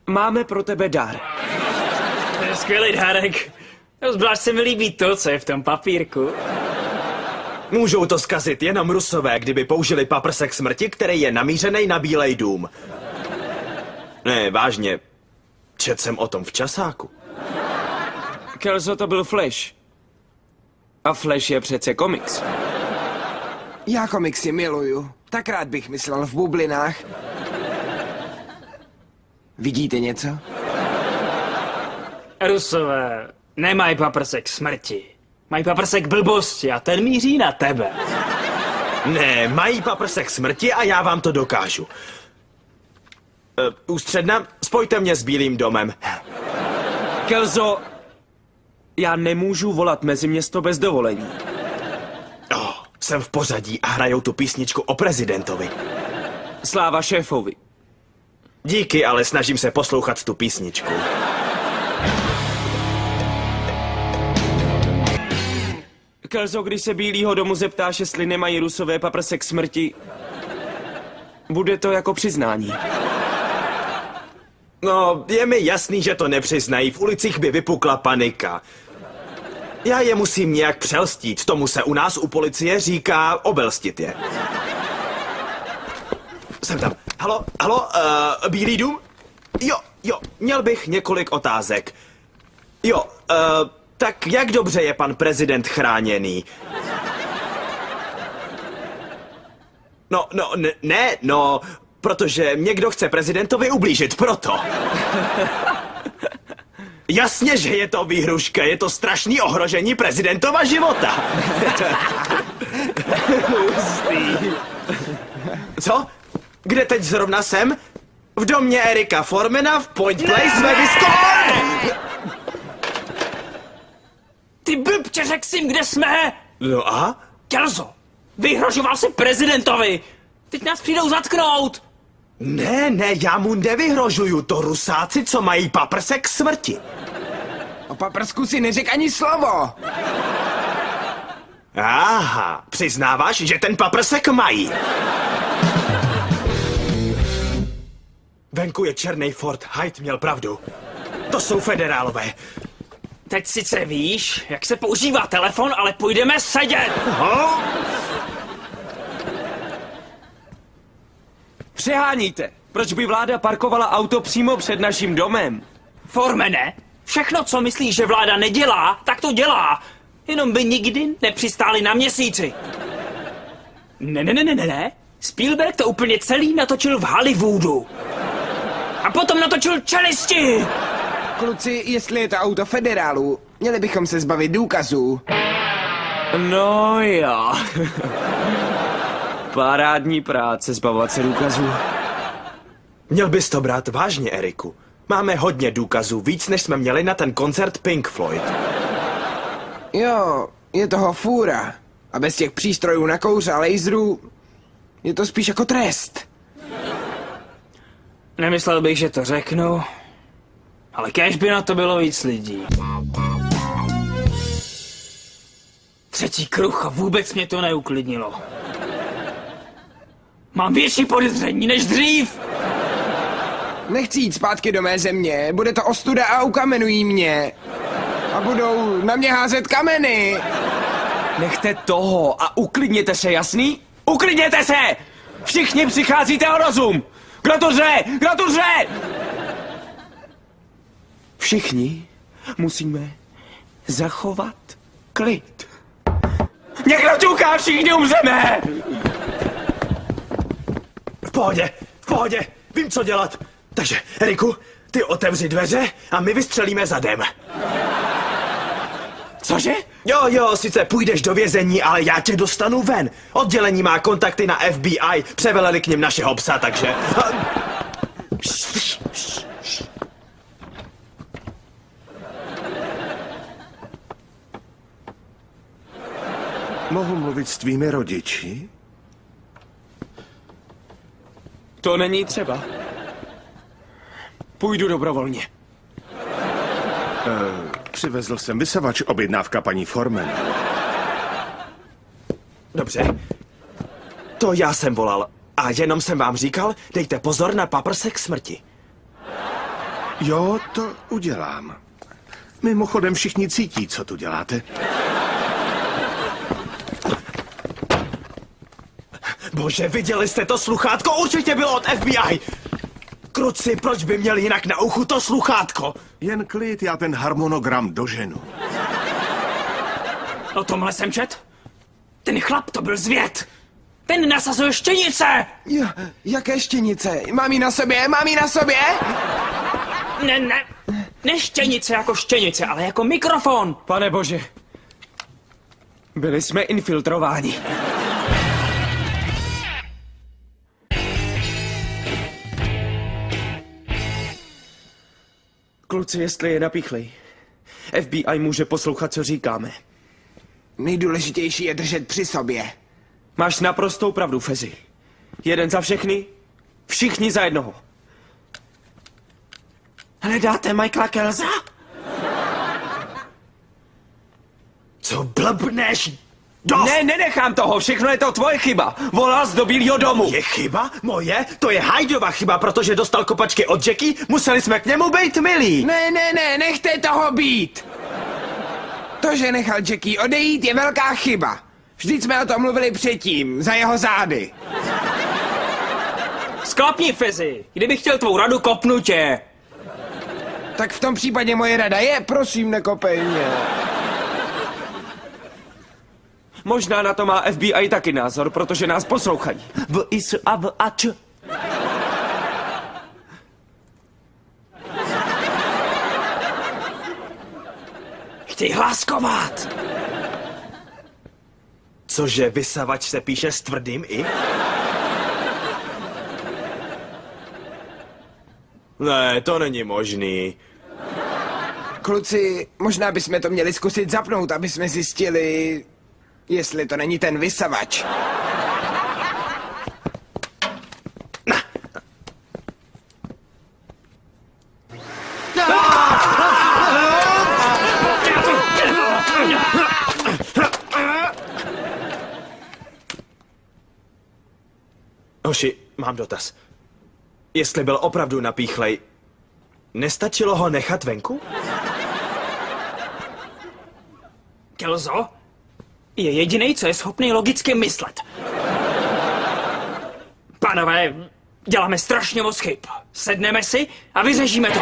máme pro tebe dár. To je skvělý dárek. Zvlášť se mi líbí to, co je v tom papírku. Můžou to zkazit jenom Rusové, kdyby použili paprsek smrti, který je namířený na Bílej dům. Ne, vážně. Četl jsem o tom v časáku. Kelso, to byl Flash. A Flash je přece komiks. Já komiksy miluju. Tak rád bych myslel v bublinách. Vidíte něco? Rusové nemají paprsek smrti. Mají paprsek blbosti a ten míří na tebe. Ne, mají paprsek smrti a já vám to dokážu. Ústředna, spojte mě s Bílým domem. Kelso, já nemůžu volat Meziměsto bez dovolení. Jsem v pořadí a hrajou tu písničku o prezidentovi. Sláva šéfovi. Díky, ale snažím se poslouchat tu písničku. Kelso, když se Bílýho domu zeptáš, jestli nemají Rusové paprsek smrti, bude to jako přiznání. No, je mi jasný, že to nepřiznají. V ulicích by vypukla panika. Já je musím nějak přelstít. Tomu se u nás u policie říká obelstit je. Jsem tam. Halo, Bílý dům? Jo, měl bych několik otázek. Tak jak dobře je pan prezident chráněný? No, protože někdo chce prezidentovi ublížit, proto. Jasně, že je to výhruška, je to strašný ohrožení prezidentova života. Co? Kde teď zrovna jsem? V domě Erika Formana v Point Place ve Wisconsin. Ty blbče, řekl jsi jim, kde jsme? No a? Kelso, vyhrožoval jsi prezidentovi. Teď nás přijdou zatknout. Ne, já mu nevyhrožuju, to Rusáci, co mají paprsek smrti. O paprsku si neřek ani slovo. Aha, přiznáváš, že ten paprsek mají. Venku je černý Ford, Hyde měl pravdu. To jsou federálové. Teď sice víš, jak se používá telefon, ale půjdeme sedět. Přeháníte. Proč by vláda parkovala auto přímo před naším domem? Formane, všechno, co myslíš, že vláda nedělá, tak to dělá. Jenom by nikdy nepřistáli na Měsíci. Ne. Spielberg to úplně celý natočil v Hollywoodu. A potom natočil Čelisti. Kluci, jestli je to auto federálů, měli bychom se zbavit důkazů. No jo. Parádní práce zbavovat se důkazů. Měl bys to brát vážně, Eriku. Máme hodně důkazů, víc než jsme měli na ten koncert Pink Floyd. Jo, je toho fůra. A bez těch přístrojů na kouře a laserů je to spíš jako trest. Nemyslel bych, že to řeknu, ale kéž by na to bylo víc lidí. Třetí kruh a vůbec mě to neuklidnilo. Mám větší podezření než dřív. Nechci jít zpátky do mé země, bude to ostuda a ukamenují mě. A budou na mě házet kameny. Nechte toho a uklidněte se, jasný? Uklidněte se! Všichni přicházíte o rozum! Kdo to řve? Všichni musíme zachovat klid. Někdo ťuká, všichni umřeme! V pohodě, vím, co dělat. Takže, Eriku, ty otevři dveře a my vystřelíme zadem. Cože? Jo, sice půjdeš do vězení, ale já tě dostanu ven. Oddělení má kontakty na FBI, převeleli k nim našeho psa, takže... Mohu mluvit s tvými rodiči? To není třeba. Půjdu dobrovolně. Přivezl jsem vysavač, objednávka paní Forman. Dobře. To já jsem volal. A jenom jsem vám říkal, dejte pozor na paprsek smrti. Jo, to udělám. Mimochodem všichni cítí, co tu děláte. Bože, viděli jste to sluchátko? Určitě bylo od FBI. Kruci, proč by měl jinak na uchu to sluchátko? Jen klid, já ten harmonogram doženu. O tomhle jsem čet? Ten chlap to byl zvěd. Ten nasazuje štěnice. Jaké štěnice? Mám jí na sobě, mám jí na sobě? Ne štěnice jako štěnice, ale jako mikrofon. Pane bože. Byli jsme infiltrováni. Kluci, jestli je napíchlej. FBI může poslouchat, co říkáme. Nejdůležitější je držet při sobě. Máš naprostou pravdu, Fezi. Jeden za všechny, všichni za jednoho. Hledáte Michaela Kelsa? Co blbneš? Dost! Ne, nenechám toho, všechno je to tvoje chyba. Volal jsi do Bílého domu. Je chyba? Moje? To je Hydeova chyba, protože dostal kopačky od Jackie, museli jsme k němu být milí. Ne, nechte toho být. To, že nechal Jackie odejít, je velká chyba. Vždyť jsme o tom mluvili předtím, za jeho zády. Sklapni, Fezi. Kdybych chtěl tvou radu, kopnu tě. Tak v tom případě moje rada je, prosím, nekopej mě. Možná na to má FBI taky názor, protože nás poslouchají. V is a v a č. Chtěj hláskovat. Cože, vysavač se píše s tvrdým i? Ne, to není možný. Kluci, možná bychom to měli zkusit zapnout, aby jsme zjistili, jestli to není ten vysavač. Hoši, mám dotaz. Jestli byl opravdu napíchlej, nestačilo ho nechat venku? Kelso je jediný, co je schopný logicky myslet. Pánové, děláme strašně moc chyb. Sedneme si a vyřešíme to.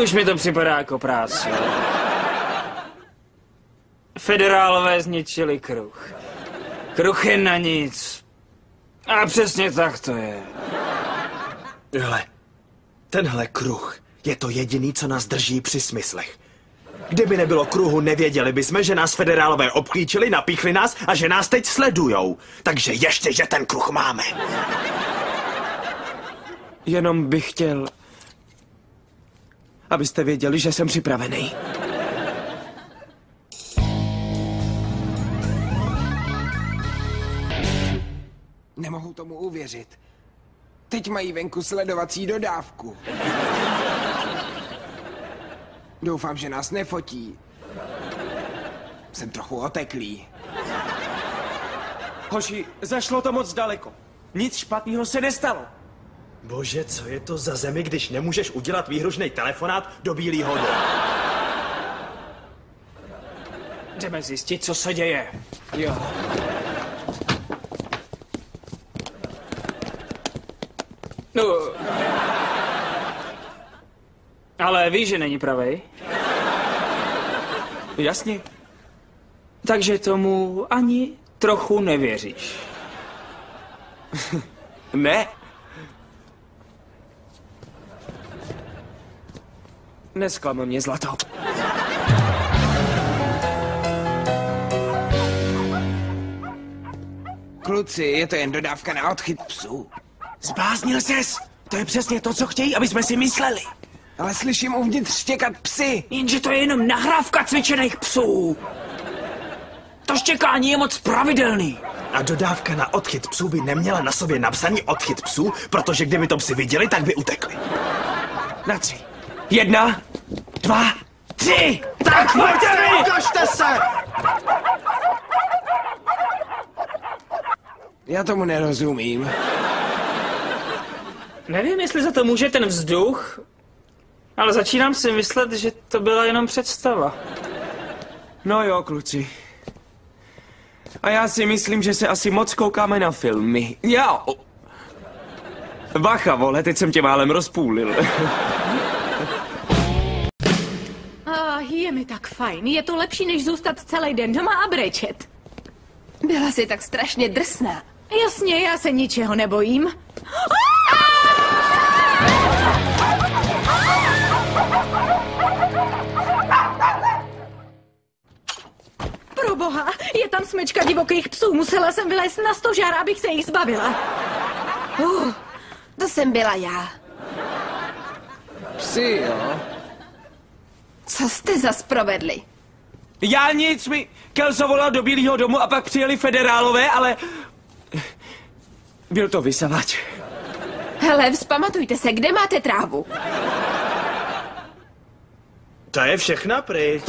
Už mi to připadá jako práce. Federálové zničili kruh. Kruh je na nic. A přesně tak to je. Hele, tenhle kruh je to jediný, co nás drží při smyslech. Kdyby nebylo kruhu, nevěděli bychom, že nás federálové obklíčili, napíchli nás a že nás teď sledujou. Takže ještě, že ten kruh máme. Jenom bych chtěl, abyste věděli, že jsem připravený. Nemohu tomu uvěřit. Teď mají venku sledovací dodávku. Doufám, že nás nefotí. Jsem trochu oteklý. Hoši, zašlo to moc daleko. Nic špatného se nestalo. Bože, co je to za zemi, když nemůžeš udělat výhružný telefonát do Bílého domu? Jdeme zjistit, co se děje. Jo. No. Ale víš, že není pravej? Jasně. Takže tomu ani trochu nevěříš. Ne. Nesklam mě, zlato. Kluci, je to jen dodávka na odchyt psů. Zbláznil ses. To je přesně to, co chtějí, aby jsme si mysleli. Ale slyším uvnitř štěkat psy. Jenže to je jenom nahrávka cvičených psů. To štěkání je moc pravidelný. A dodávka na odchyt psů by neměla na sobě napsaný odchyt psů, protože kdyby to psi viděli, tak by utekli. Na 3. 1, 2, 3. Tak pojďte mi! Ukažte se! Já tomu nerozumím. Nevím, jestli za to může ten vzduch, ale začínám si myslet, že to byla jenom představa. No jo, kluci. A já si myslím, že se asi moc koukáme na filmy. Jo. Bacha, vole, teď jsem tě málem rozpůlil. Je mi tak fajn. Je to lepší, než zůstat celý den doma a brečet. Byla jsi tak strašně drsná. Jasně, já se ničeho nebojím. Proboha, je tam smečka divokých psů. Musela jsem vylézt na stožár, abych se jich zbavila. To jsem byla já. Psi, jo? Co jste zas provedli? Já nic, mi Kelso volal do Bílého domu a pak přijeli federálové, ale... Byl to vysavač. Hele, vzpamatujte se, kde máte trávu? To je všechno pryč.